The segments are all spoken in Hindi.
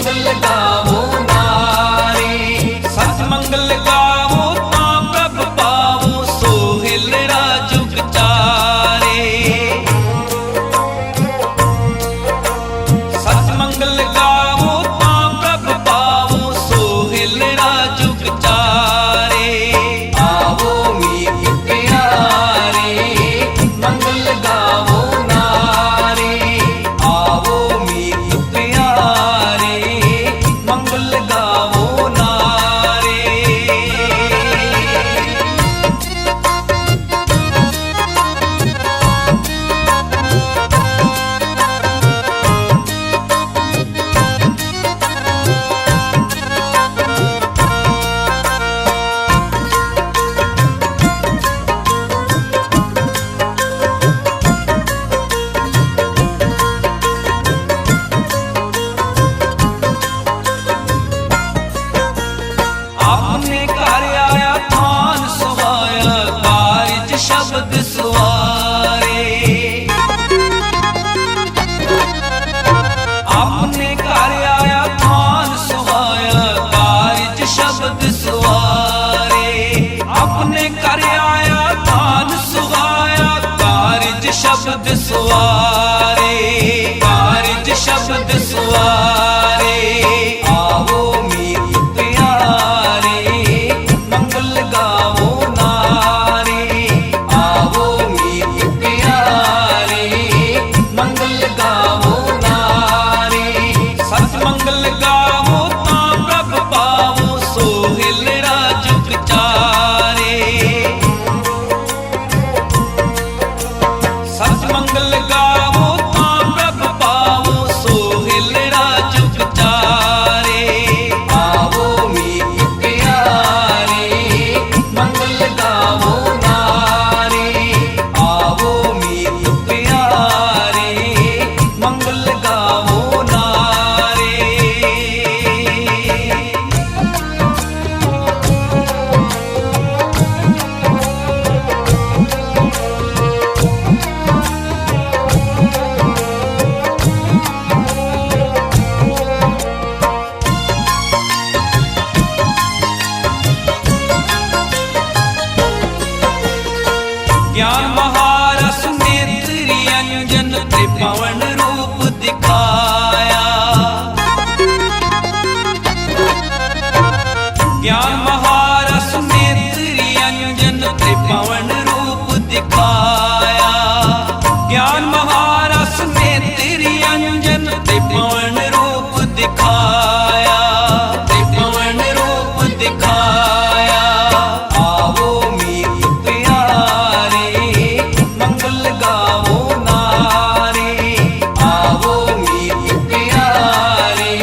मंगल गावो नारे। सच मंगल गावो ता प्रभ पावो सोहिलड़ा जुग चारे। सच मंगल गावो ता प्रभ पावो सोहिलड़ा जुग चारे। आवो मीत प्यारे मंगल गावो नारे। आवो मीत प्यारे मंगल गावो नारे। आपने घर आया थान सुहाया कारज शब्द सुहारे। आपने घर आया थान सुहाया कारज शब्द सुहारे। अपने घर आया थान सुहाया कारज शब्द सुहारे। कारज शब्द सुहारे। आवो मीत प्यारे मंगल गावो नारे। आवो मीत प्यारे मंगल गावो नारे। सत मंगल गावो ता प्रभ पावो सोहिलड़ा जुग चारे। सत मंगल गावो ता प्रभ पावो सोहिलड़ा जुग चारे। आवो मीत प्यारे मंगल गावो नारे। आवो मीत प्यारे मंगल गावो नारे। ज्ञान महारस नेत्री अंजन त्रिभुवन रूप दिखाया। ज्ञान महारस नेत्री अंजन त्रिभुवन रूप दिखाया। ज्ञान महारस नेत्री अंजन त्रिभुवन रूप दिखाया। त्रिभुवन रूप दिखाया। आवो मीत प्यारे मंगल गावो नारे। आवो मीत प्यारे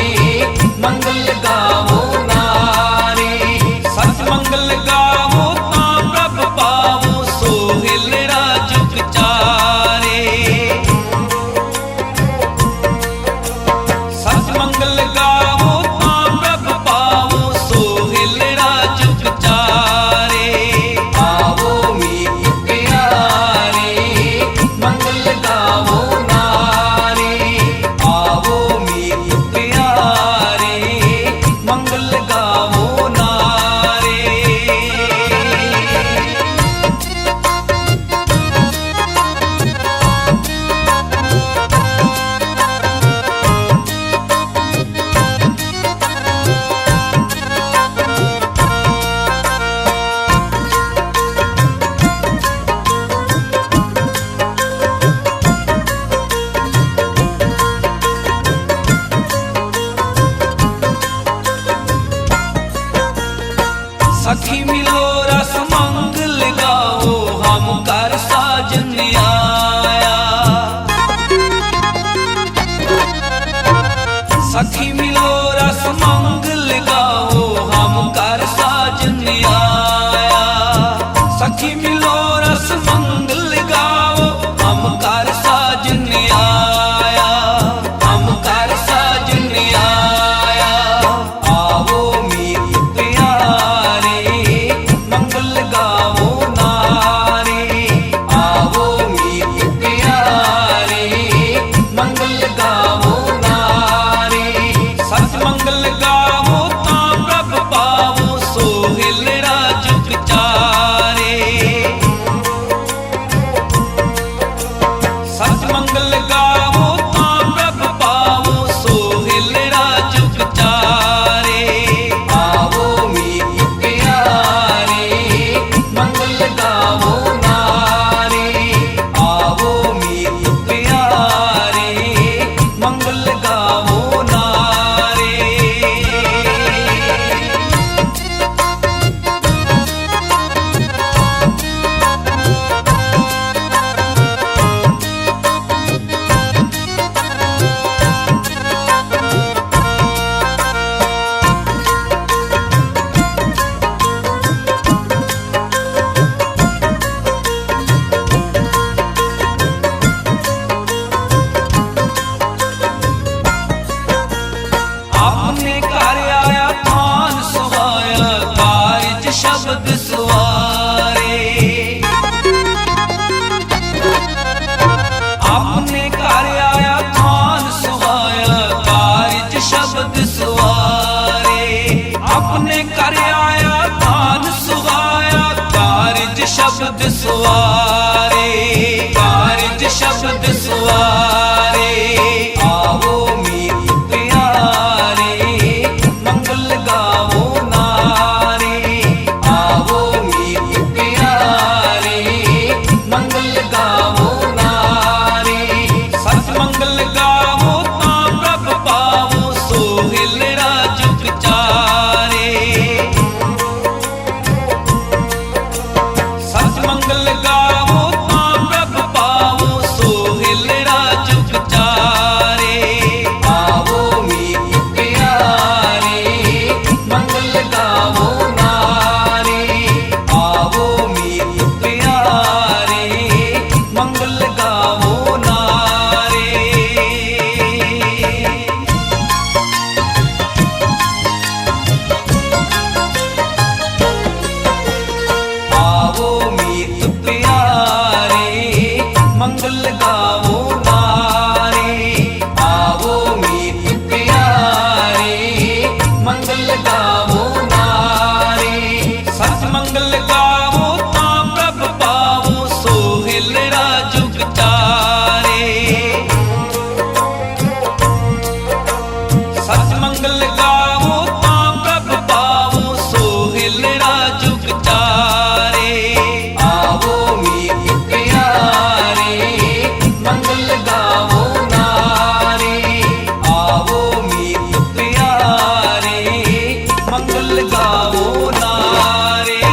मंगल गावो नारे। सत मंगल गावो ता प्रभ पावो सोहिलड़ा जुग चारे। सत मंगल गावो ता प्रभ पावो सोहिलड़ा जुग चारे। आवो मीत प्यारे मंगल गावो नारे। आवो मीत प्यारे मंगल गावो नारे। सखी मिलो रस मंगल गाओ हम कर साजन आया। सखी मिलो रस मंगल गाओ हम कर साजन आया। सखी मिलो रस मंगल गाओ हम कर साजन आया। हम कर साजन आया। आवो मीत प्यारे मंगल गावो नारे। आवो मीत प्यारे मंगल गावो नारे। सत मंगल अपने घर आया थान सुहाया कारज शब्द सुवारे। अपने घर आया थान सुहाया कारज शब्द सुवारे। अपने घर आया थान सुहाया कारज शब्द सुवारे। कारज शब्द सुवारे। आओ मीत प्यारे मंगल गावो नारे। आओ मीत प्यारे मंगल गावो नारे। सच मंगल गावो ता प्रभ पावो सोहिलड़ा जुग चारे। सच मंगल गावो ता प्रभ पावो सोहिलड़ा जुग चारे। आओ मीत प्यारे मंगल गावो नारे। आओ मीत प्यारे मंगल गावो नारे। आओ मीत प्यारे मंगल गावो नारे। आओ मीत प्यारे मंगल गावो नारे। सच मंगल गावो ता प्रभ पावो सोहिलड़ा जुग चारे। सच मंगल गावो ता प्रभ पावो सोहिलड़ा जुग चारे। आओ मीत प्यारे मंगल गावो नारे। आओ मीत प्यारे मंगल गावो नारे।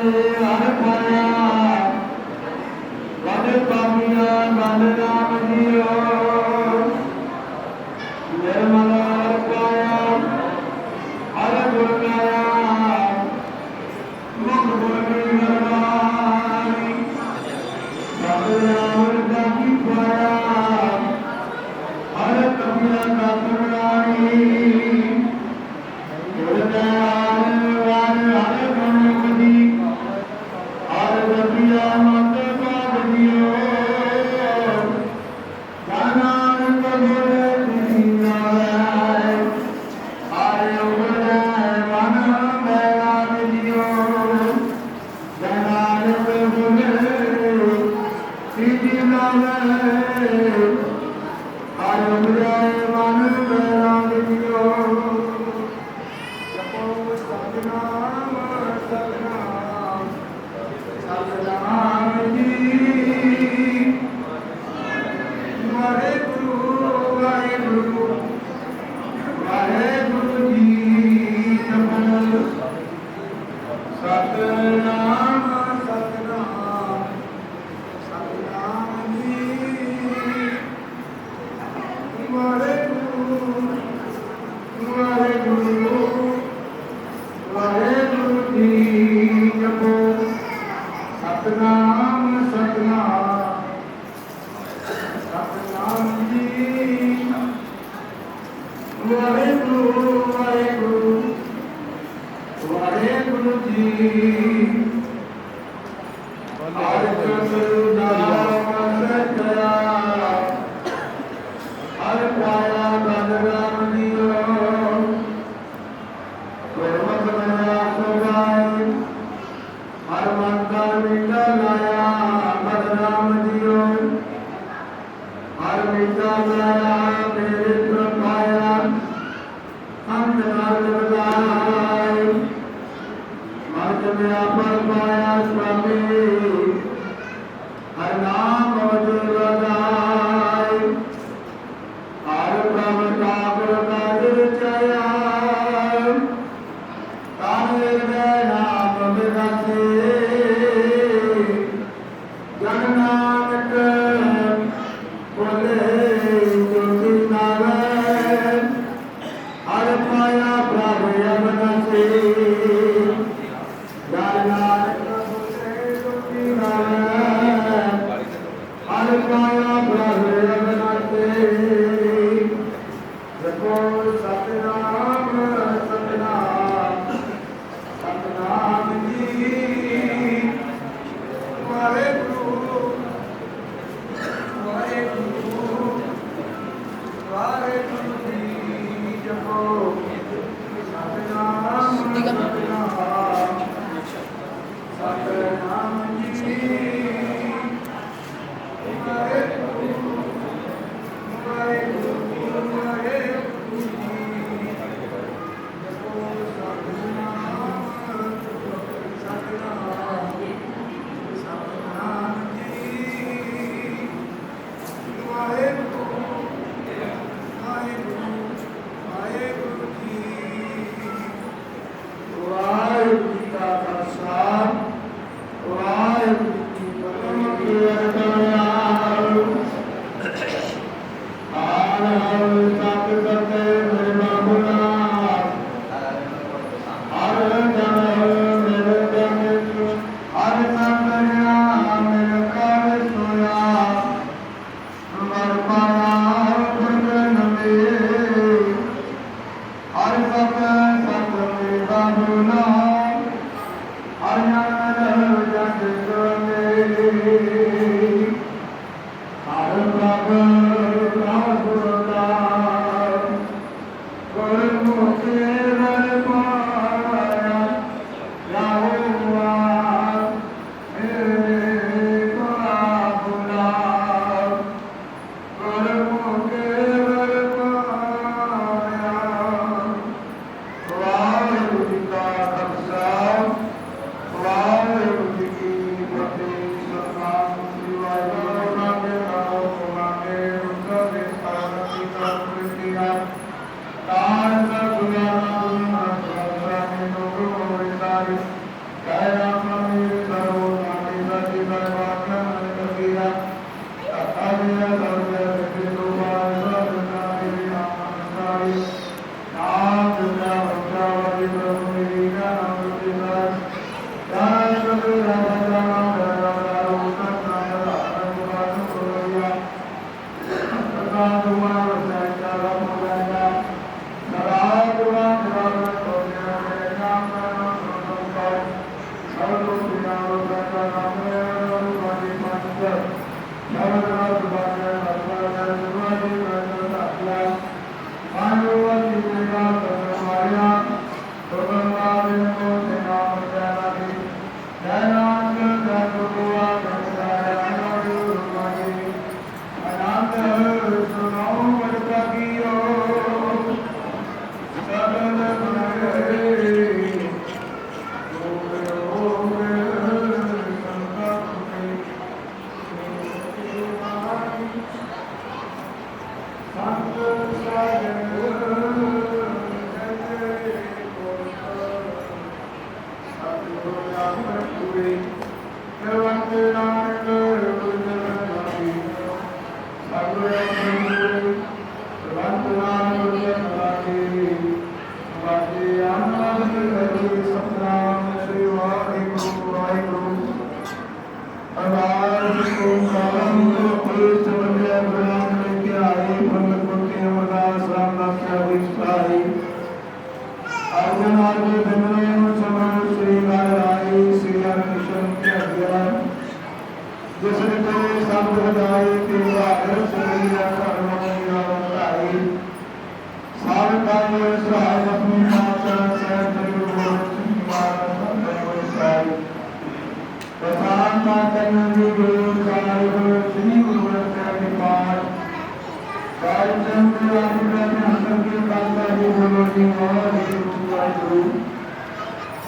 हर पाया बड़ पापिया बल राम जियो निर्मल हर पाया हर गुण गाया मुख बोली निर्वाणी बल राम जाकी पाया हर कपिया का पुराणी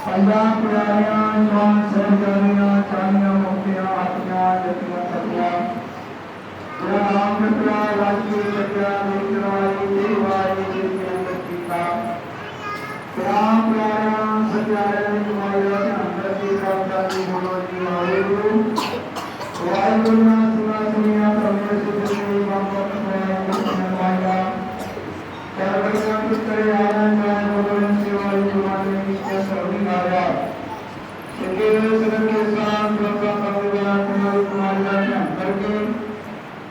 पंजाब प्यारियां जवान सहजादियां चानियां मुक्तियां आत्मियां जतियां सतियां जय राम मित्रा राजू सत्या मित्राई देवाई देवी का राम प्यारियां सत्यारे तुम्हारे अंदर की कामना की बोलो जी वाहिगुरु वाहिगुरु ना सुना सुनिया प्रभु से देवी बाबा तुम्हारे माया सर्वज्ञ पुत्र आनंद भगवान शिवाय तुम्हारे नित्य सर्वि आया के के साथ प्रभु भगवान तुम्हारे तुम्हारे अंदर के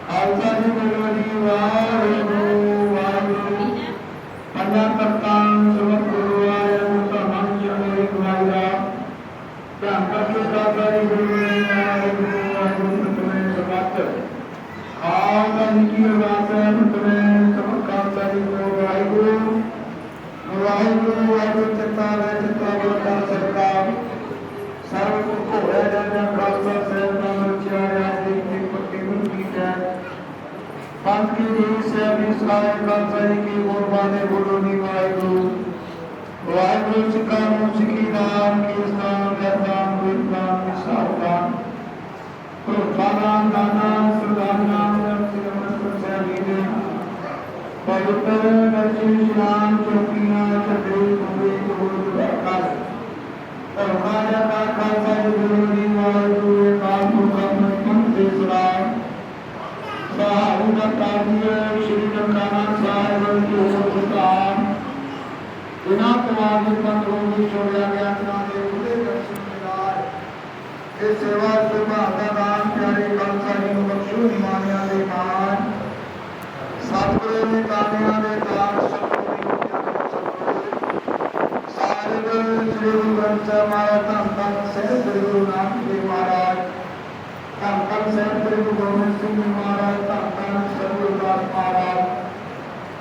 खालसा जी भगवानी वाहिगुरु वाहिगुरु पंजाब करतान समर्थ गुरुवार मुक्ता मंच अनेक वाहिरा क्या करके साकारी गुरु वाहिगुरु वाहिगुरु तुम्हें समाप्त खालसा जी की बात है तुम्हें खालसा जी को वाहिगुरु वाहिगुरु वाहिगुरु चित्ता है चित्ता बलता सरकार सर्व को है जन खालसा से ब्रह्मचार्य आदि की पक्की मुक्ति है पंथ की देवी से अभी सारे खालसा जी की कुर्बानी बोलोनी वाहिगुरु वाहिगुरु सिखानो सिखी नाम की स्थान रहतान विद्वान विशालतान प्रोत्साहन दाना सुदाना पवित्र नरसिंह श्याम चौकिया चक्री भूमि गुरु कर और हमारा का खालसा जी गुरुनी वाहिगुरु काम को कम कम से सलाम साहब तादिया श्री ननकाना साहिब की हुकूमत बिना तुम्हारे पंथों की छोड़ा गया तुम्हारे उदय दर्शन मिलाए इस सेवा से भागा दान प्यारे खालसा जी को बख्शो निमानिया दे मान सतगुरु ने कामिया दे दान साहिब श्री गुरु ग्रंथ साहिब महाराज धन धन सैयद श्री गुरु नानक देव महाराज धन धन सैयद श्री गुरु गोबिंद सिंह जी महाराज धन धन सरगुरुदास महाराज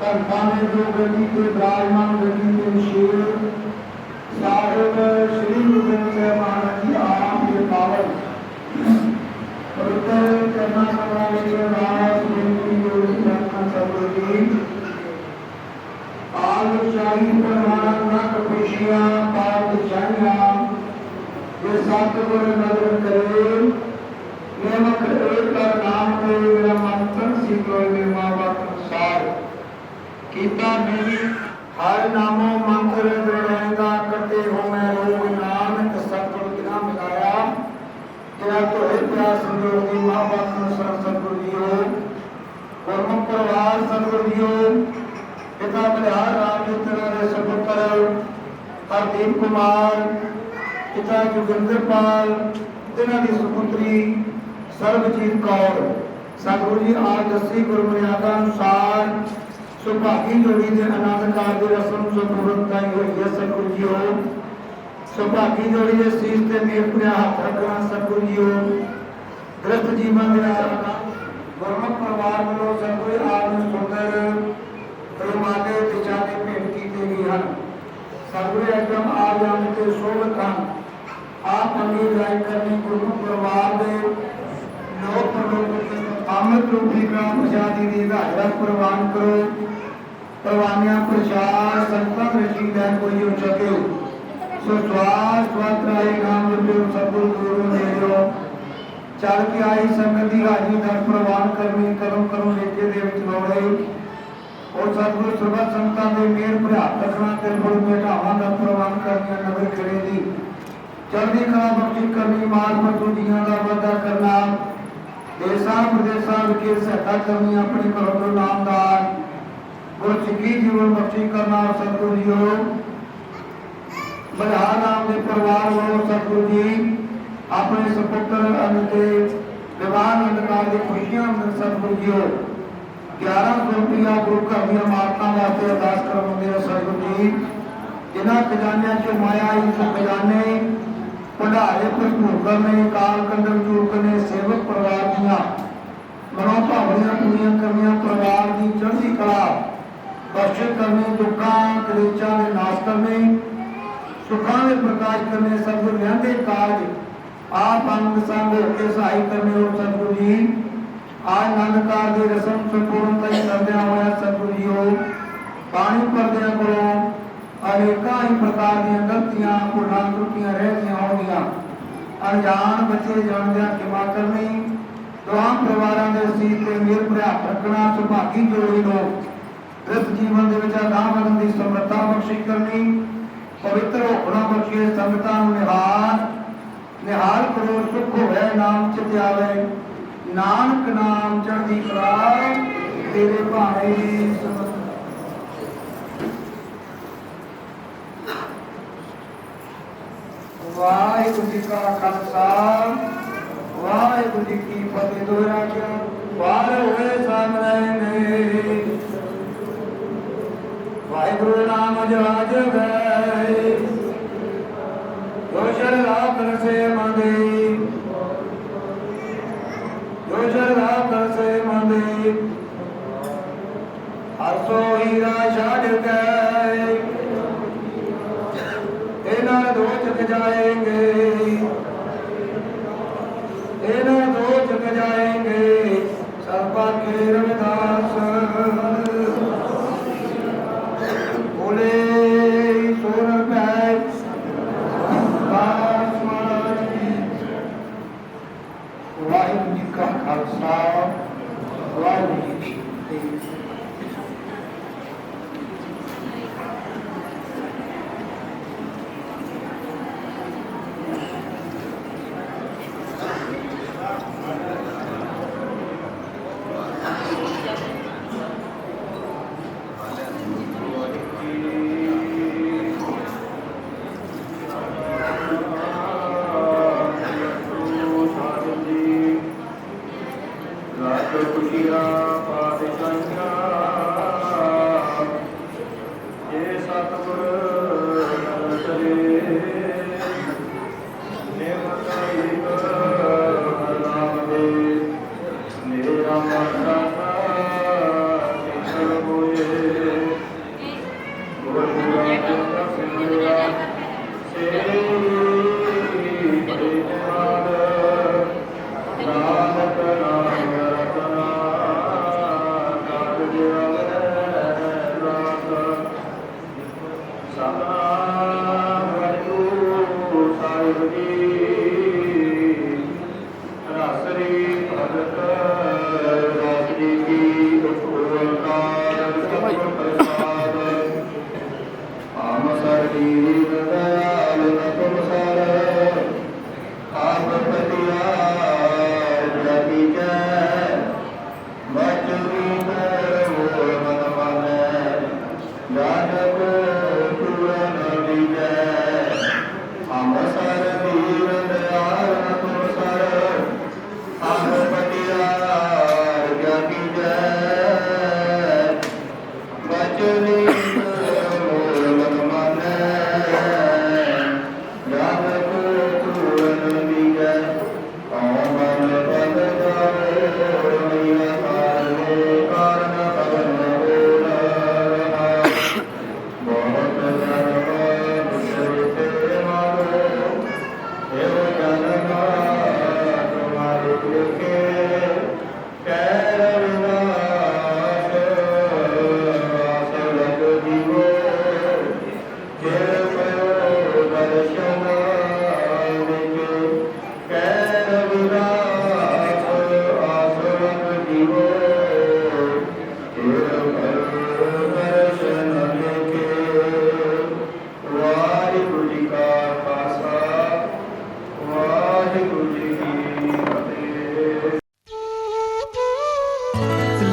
धन धन जो गति के विराजमान गति के शेर साहिब श्री गुरु ग्रंथ साहिब महाराज जी आप ये पावन पवित्र करना करवाने के बाद बेनती योगी रखना सबकी आग शाही परमात्मा कपेशिया पाप शाहिया ये सतगुरु नजर करे नेमक एक का नाम को मेरा मंत्र सीखो निर्मा बात अनुसार कीता मेरी हर नामों मंत्र रहेगा करते हो मैं रोग नानक सतगुरु बिना मिलाया तेरा तो है प्यास संजोगी माँ बाप अनुसार सतगुरु दियो कर्म प्रवाह सतगुरु दियो पिता बलिहार रामचंद्र रे सपुत्र हरदीप कुमार पिता जोगिंदर पाल तिन्हां दी सुपुत्री सर्वजीत कौर सतगुरु जी आज 80 गुरु मर्यादा अनुसार सुभागी जोड़ी के आनंद कार की रस्म संपूर्णताई हुई है सतगुरु जी हो सुभागी जोड़ी के शीश ते मेर पुरिया हाथ रखना सतगुरु जी हो ਗ੍ਰਸਤ ਜੀਵਨ ਦੇ ਗੁਰਮੁਖ ਪਰਿਵਾਰ ਵੱਲੋਂ ਸਤਿਗੁਰੂ ਆਪ ਨੂੰ ਸੁੰਦਰ ਰੁਮਾਲੇ ਵਿਚਾਰੇ ਭੇਟ ਕੀਤੇ ਗਏ ਹਨ। ਸਤਿਗੁਰੂ ਇੱਕਦਮ ਆ ਜਾਣ ਤੇ ਸੋਭਤ ਹਨ। ਆਪ ਅੰਗੀ ਰਾਇ ਕਰਨੀ ਗੁਰਮੁਖ ਪਰਿਵਾਰ ਦੇ ਲੋਕ ਪ੍ਰਲੋਕ ਅੰਮ੍ਰਿਤ ਰੂਪੀ ਗ੍ਰਾਮ ਪ੍ਰਸ਼ਾਦੀ ਦੀ ਹਾਜ਼ਰਾ ਪ੍ਰਵਾਨ ਕਰੋ। ਪ੍ਰਵਾਨਿਆਂ ਪ੍ਰਸ਼ਾਦ ਸੰਤਾਂ ਰਸ਼ੀ ਲੈ ਕੋਈ ਹੋ ਸਕੇ ਸੋ ਸਵਾਸ ਸਵਾਤਰਾਏ ਨਾਮ ਜਪਿਓ ਸਤਿਗੁਰੂ ਗੁਰੂ ਨੇੜਿਓ ਚੱਲ ਕੇ ਆਈ ਸੰਗਤ ਦੀ ਹਾਜ਼ਰੀ ਦਰ ਪ੍ਰਵਾਨ ਕਰਨੀ ਕਰੋ ਲੇਖੇ ਦੇ ਵਿੱਚ ਲੋੜੇ ਉਹ ਸਤਿਗੁਰੂ ਸਰਬੱਤ ਸੰਤਾਂ ਦੇ ਮੇਰ ਭਰਾਤ ਰੱਖਣਾ ਤੇ ਗੁਰੂ ਮੇਟਾਵਾਂ ਦਾ ਪ੍ਰਵਾਨ ਕਰਨੀਆਂ ਨਗਰ ਖੜੇ ਦੀ ਚੜ੍ਹਦੀ ਕਲਾ ਬਖਸ਼ੀ ਕਰਨੀ ਮਾਰ ਮਤੂ ਦੀਆਂ ਦਾ ਵਾਅਦਾ ਕਰਨਾ ਦੇਸਾਂ ਪ੍ਰਦੇਸਾਂ ਵਿਖੇ ਸਹਾਇਤਾ ਕਰਨੀ ਆਪਣੇ ਘਰੋਂ ਤੋਂ ਨਾਮਦਾਰ ਗੁਰਸਿੱਖੀ ਜੀਵਨ ਬਖਸ਼ੀ ਕਰਨਾ ਸਤਿਗੁਰੂ ਜੀਓ ਬਲਹਾ ਨਾਮ ਦੇ ਪਰਿਵਾਰ ਵੱਲੋਂ ਸਤਿਗੁਰੂ ਜੀ ਆਪਣੇ ਸੁਪੁੱਤਰ ਅਤੇ ਵਿਵਾਹ ਨਿਰਕਾਰ ਦੀ ਖੁਸ਼ੀਆਂ ਨਾਲ ਸਤਿਗੁਰੂ ਜੀਓ 1100 ਰੁਪਇਆ ਗੁਰੂ ਘਰ ਦੀਆਂ ਇਮਾਰਤਾਂ ਵਾਸਤੇ ਅਰਦਾਸ ਕਰਵਾਉਂਦੇ ਆ ਸਤਿਗੁਰੂ ਜੀ ਜਿਨ੍ਹਾਂ ਖਜ਼ਾਨਿਆਂ ਚੋਂ ਮਾਇਆ ਇਸ ਖਜ਼ਾਨੇ ਭੰਡਾਰੇ ਭਰਪੂਰ ਕਰਨੇ ਕਾਲ ਕੰਦਰ ਚੂਕ ਨੇ ਸੇਵਕ ਪਰਿਵਾਰ ਦੀਆਂ ਮਨੋਂ ਭਾਵਨਾਵਾਂ ਪੂਰੀਆਂ ਕਰਨੀਆਂ ਪਰਿਵਾਰ ਦੀ ਚੜ੍ਹਦੀ ਕਲਾ ਬਖਸ਼ਿਸ਼ ਕਰਨੇ ਦੁੱਖਾਂ ਕਲੇਸ਼ਾਂ ਦੇ ਨਾਸ਼ ਕਰਨੇ ਸੁੱਖਾਂ ਦੇ ਪ੍ਰਕਾਸ਼ ਕਰਨੇ ਸਤਿਗੁਰੂ ਲਿਆਂਦੇ ਕਾਰਜ ਆਪ ਅੰਗ ਸੰਗ ਹੋ ਕੇ ਸਹਾਈ ਕਰਨੇ ਹੋ ਸਤਿਗੁਰੂ ਜੀ आज आनंदकार ਦੀ ਰਸਮ ਸੰਪੂਰਨਤਾ ਹੀ ਕਰਦਿਆਂ ਹੋਇਆ ਸਤਿਗੁਰੂ ਜੀਓ ਪਾਣੀ ਪਰਦਿਆਂ ਕੋਲੋਂ ਅਨੇਕਾਂ ਹੀ ਪ੍ਰਕਾਰ ਦੀਆਂ ਗਲਤੀਆਂ ਭੁੱਲਾਂ ਤਰੁੱਟੀਆਂ ਰਹਿ ਹੋਣਗੀਆਂ ਅਣਜਾਣ ਬੱਚੇ ਜਾਣਦਿਆਂ ਖਿਮਾ ਕਰਨੀ ਦੋਹਾਂ ਪਰਿਵਾਰਾਂ ਦੇ ਸੀਤ ਤੇ ਮੇਰ ਭਰਿਆ ਰੱਖਣਾ ਸੁਭਾਗੀ ਜੋੜੀ ਨੂੰ ਇਸ ਜੀਵਨ ਦੇ ਵਿੱਚ ਅਗਾਂਹ ਵਧਣ ਦੀ ਸਮਰੱਥਾ ਬਖਸ਼ੀ ਕਰਨੀ ਪਵਿੱਤਰ ਹੋਣਾ ਬਖਸ਼ੇ ਸੰਗਤਾਂ ਨੂੰ ਨਿਹਾਲ ਕਰੋ ਸੁਖ ਹੋਵੇ ਨਾਮ ਚ ਆਵੇ ਨਾਨਕ ਨਾਮ ਚੜ੍ਹਦੀ ਕਲਾ ਤੇਰੇ ਭਾਣੇ ਵਾਹਿਗੁਰੂ ਜੀ ਕਾ ਖਾਲਸਾ ਵਾਹਿਗੁਰੂ ਜੀ ਕੀ ਫਤਿਹ ਦੋਹਰਾ ਕਿਆ ਵਾਰ ਹੋਏ ਸਾਹਮਣੇ ਨੇ ਵਾਹਿਗੁਰੂ ਨਾਮ ਜਪ ਗਏ ਜੋ ਸ਼ਰਧਾ ਕਰ ਸੇ ਮੰਗੇ ਜੋ ਸ਼ਰਧਾ ਕਰ ਸੇ ਮੰਗੇ ਹਰਸੋ ਹੀਰਾ ਛੱਡ ਗਏ ਇਹਨਾਂ ਦੋ ਚੁੱਕ ਜਾਏਂਗੇ ਇਹਨਾਂ ਦੋ ਚੁੱਕ ਜਾਏਂਗੇ ਸਰਬਾ ਕੇ ਰਵਿਦਾਸ बोले सोर वाहिगुरू जी का खालसा वाहिगुरू जी की फतेह।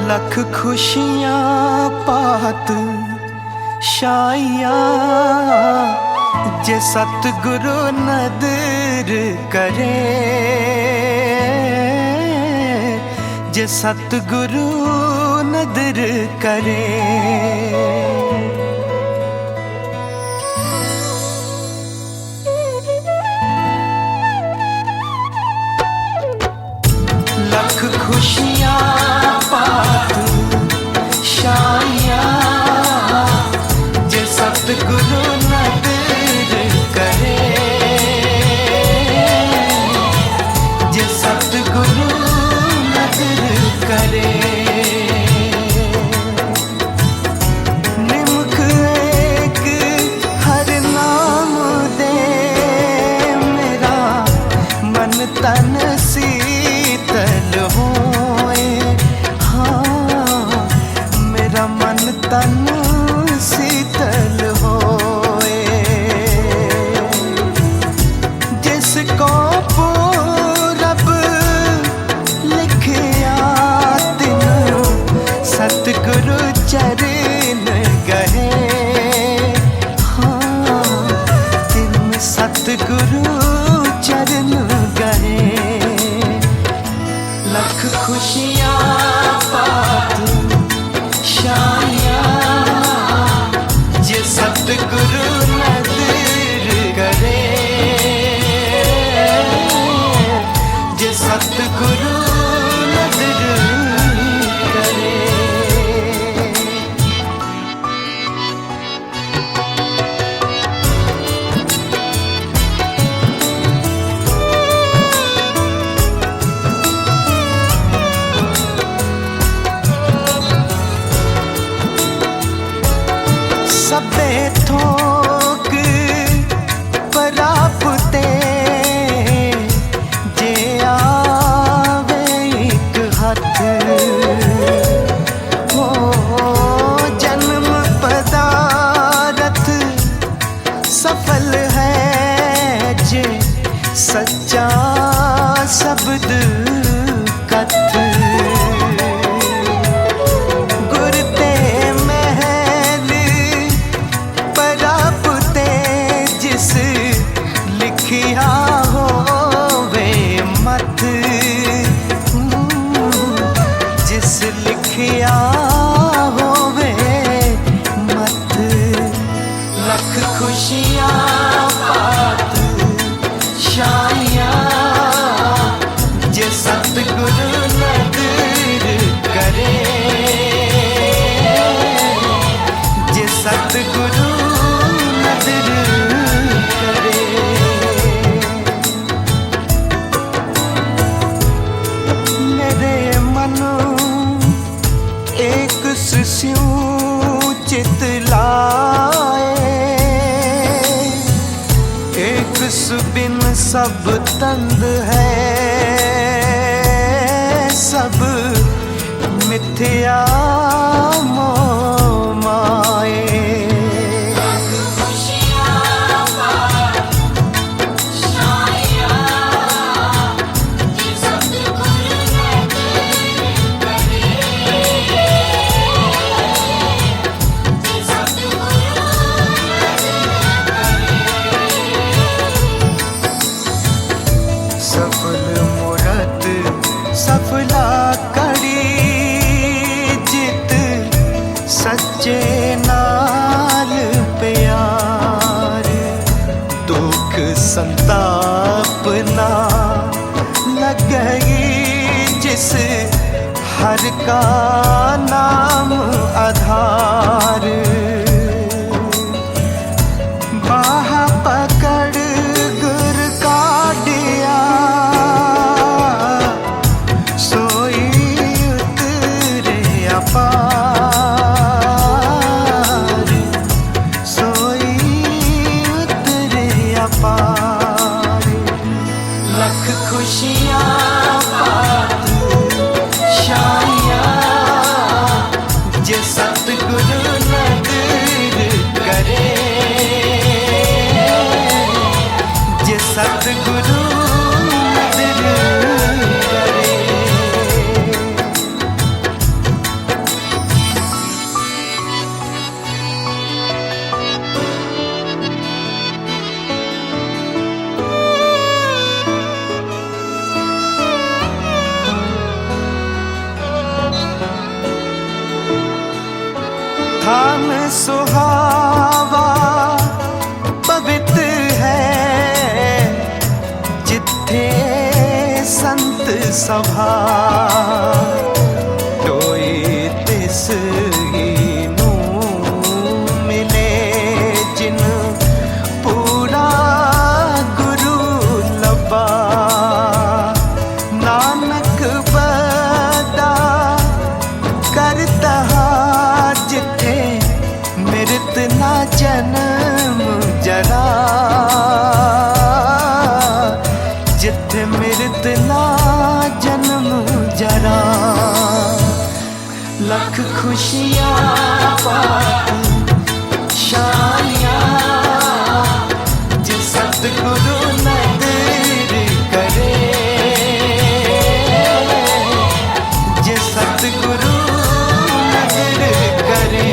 लख खुशियां पात शाइया जे सतगुरु नदर करे, जे सतगुरु नदर करे। लख खुशियां पात शाइया जे सतगुरु नदर करे, जे सतगुरु नदर करे। निमख एक हर नाम दे मेरा मन तन शीतल होए, हाँ मेरा मन तन शीतल होए। जिसको पूरब लिखिया तिन सतगुरु चरण गए, हाँ तिन सतगुरु चरण गए। लख खुशियां पात शाइया जे सतगुरु नदर करे, जे सतगुरु नदर करे। सबे थोक परापते जे आवे एक हथ, हो जन्म पदारथ सफल है जे सच्चा शब्द कथ। गुर ते महल परापते जिस लिखिया होवे मत, जिस लिखिया होवे मत। लख खुशियां पात शाइया जे सतगुरु नदर करे, जे सतगुरु नदर करे। मेरे मनो एक सुस्यूं चित लाए, एक सुबिन सब तंद है, सब मिथ्या मोह माए। सफल मूरत सफला कड़ी जित सच्चे नाल प्यार। दुख संताप ना लगई जिस हर का नाम आधार। बाह पकड़ गुर का दिया सोई उतरे अपार, सोई उतरे अपार। लख खुशियां पात शाइया जे सतगुरु नदर करे, जे सतगुरु नदर करे। संत सभा कोई तिस ही नू मिले जिन पूरा गुरु लबा नानक बदा करता जिथे मृत ना जन्म जरा जिथे मृत ना जन्म जरा लख खुशियाँ पात शानियाँ जिस सतगुरु नदर करे जिस सतगुरु नदर करे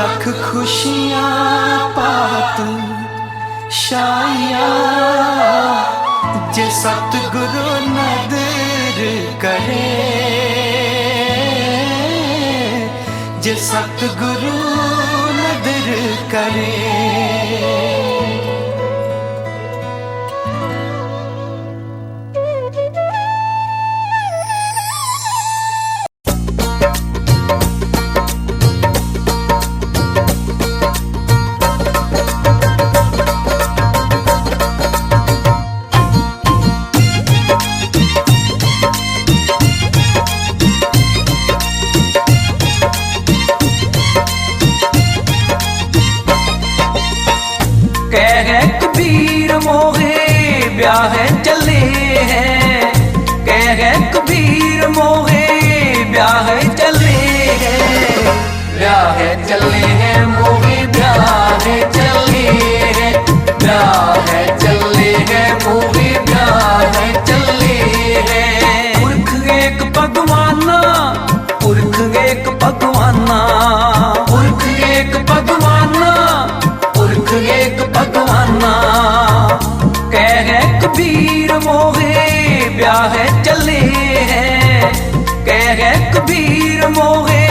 लख खुशियाँ पात शाइया जे सतगुरु नदर करे जे सतगुरु नदर करे। ब्याह चले हैं कह कबीर मोहे ब्याह चले हैं ब्याह चले हैं मोहे ब्याह चले हैं ब्याह चले हैं मोहे ब्याह चले हैं पुरख एक भगवाना पुरख एक भगवाना पुरख एक भगवाना पुरख एक भगवाना कह कबीर मोहे ब्याह चले हैं कह कबीर मोहे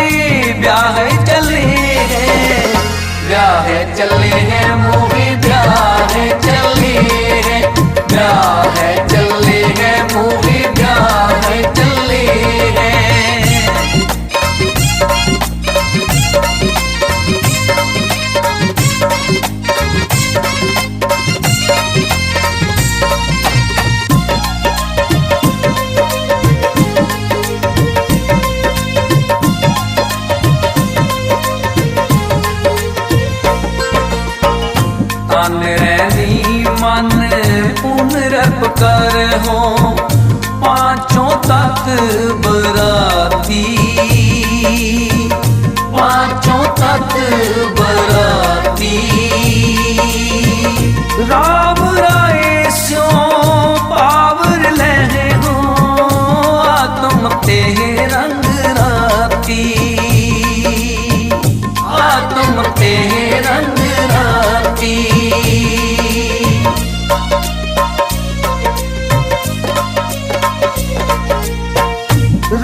ब्याह चले हैं ब्याह चले हैं मोहे ब्याह चले हैं ब्याह चले हैं मोहे ब्याह चले हैं। तन रैनी मन पुनरप कर हो पांचों तक बराती पांचों तक बराती राम राय स्यो पावर लहे हो आत्म ते रंग राती आत्म ते रंग राती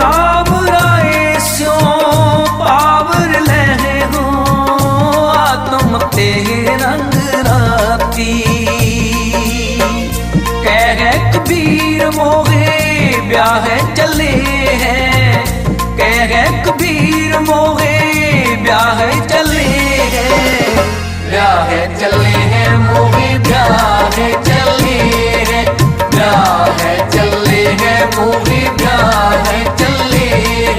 राम राय स्यो पावर लहे हो आत्म ते रंग राती कह कबीर मोहे ब्याह चले हैं कह कबीर मोहे ब्याह चले हैं ब्याह चले हैं मोहे ब्याह चले हैं ब्याह चले हैं मोहे ब्याह चले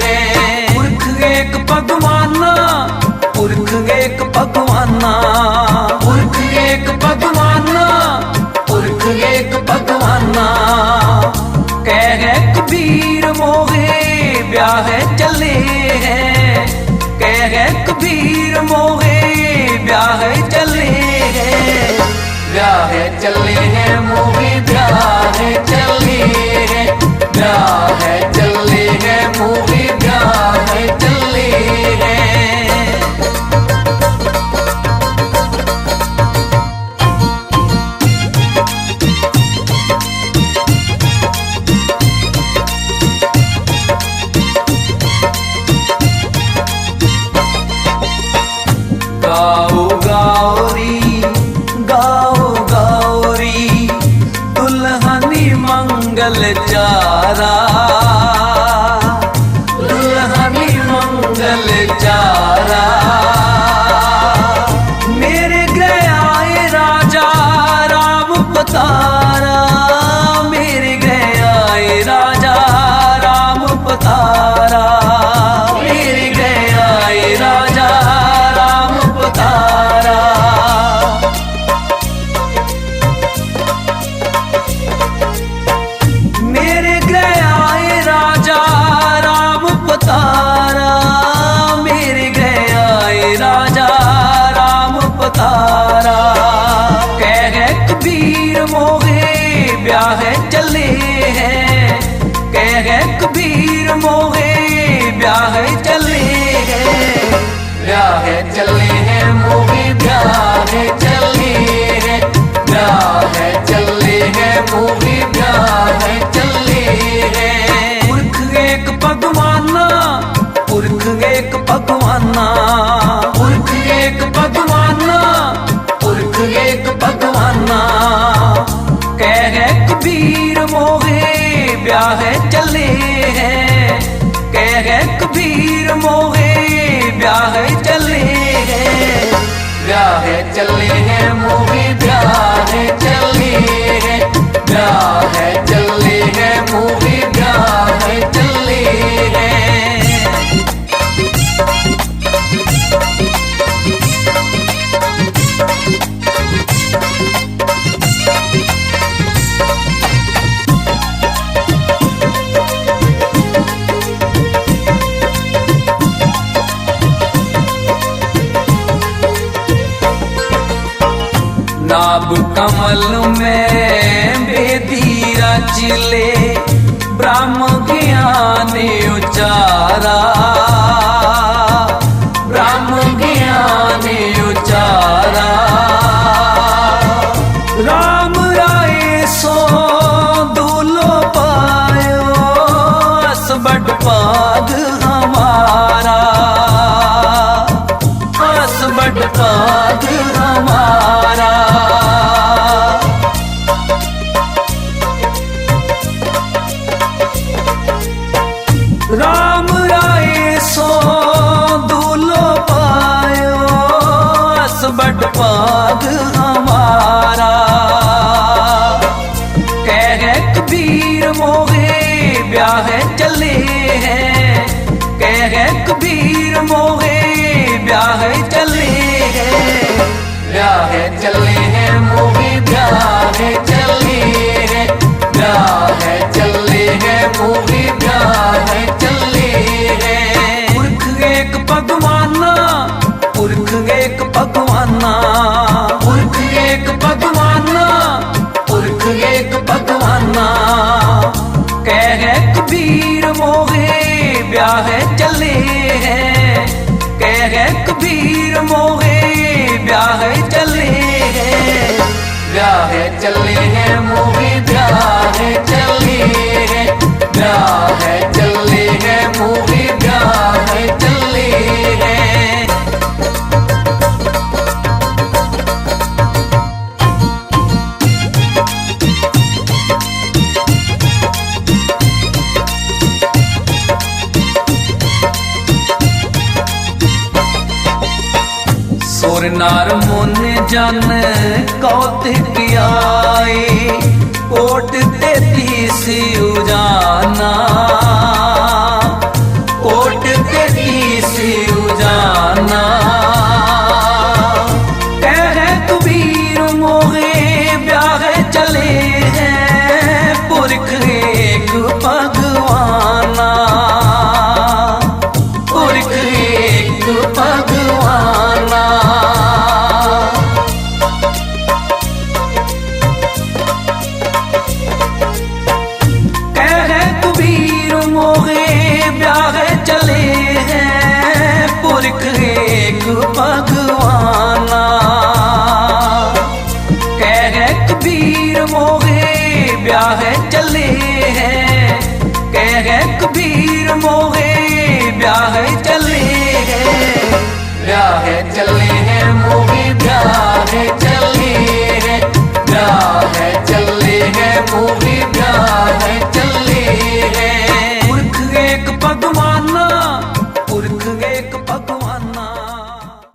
हैं पुरख एक भगवाना पुरख एक भगवाना पुरख एक भगवाना पुरख एक भगवाना कह कबीर मोहे ब्याह चले हैं कह कबीर मोहे ब्याह चले हैं ब्याह चले हैं मोहे ब्याह चले हैं ब्याह चले हैं मोहे ब्याह चले हैं। गाओ गाओ री गाओ गाओ री मंगल चारा, दुल्हनी मंगल चारा। मेरे गया ये राजा राम पतारा, मेरे गया ये राजा राम पतारा, मेरे गया ये राजा राम पतारा। मेरे गया ये राजा राम पतारा, मेरे गया ये राजा राम पतारा। कह कबीर मोहे ब्याह चले हैं, कह कबीर मोहे ब्याह चले हैं, ब्याह चले हैं मोहे ब्याह चले हैं, ब्याह चले हैं मोहे ब्याह चले हैं। पुरख एक भगवाना, पुरख एक भगवाना, पुरख एक भगवाना, पुरख एक भगवाना। कह कबीर मोहे ब्याह चले हैं, कह कबीर मोहे ब्याह चले हैं, ब्याह चले हैं मोहे ब्याह चले हैं, ब्याह चले हैं मोहे ब्याह चले हैं। नाभ कमल में बेदी रचले, ब्रह्म ज्ञान उचारा, ब्रह्म ज्ञान उचारा। राम राय सो दूलो पायो, अस बड़ पाग हमारा, अस बड़ पाग हमारा। राम राय सो दूलो पायो, अस बड़ पाग हमारा। कह कबीर मोहे ब्याह चले हैं, कह कबीर मोहे ब्याह चले हैं, ब्याह चले हैं मोहे ब्याह चले हैं, ब्याह चले हैं मोहे ब्याह चले हैं। पुरख एक भगवाना, पुरख एक भगवाना, पुरख एक भगवाना, पुरख एक भगवाना। कह कबीर मोहे ब्याह चले हैं, कह कबीर मोहे ब्याह चले हैं, ब्याह चले हैं मोहे ब्याह चले हैं, ब्याह चले हैं मोहे ब्याह चले हैं। सुर नार मुन जन कौतिक आए,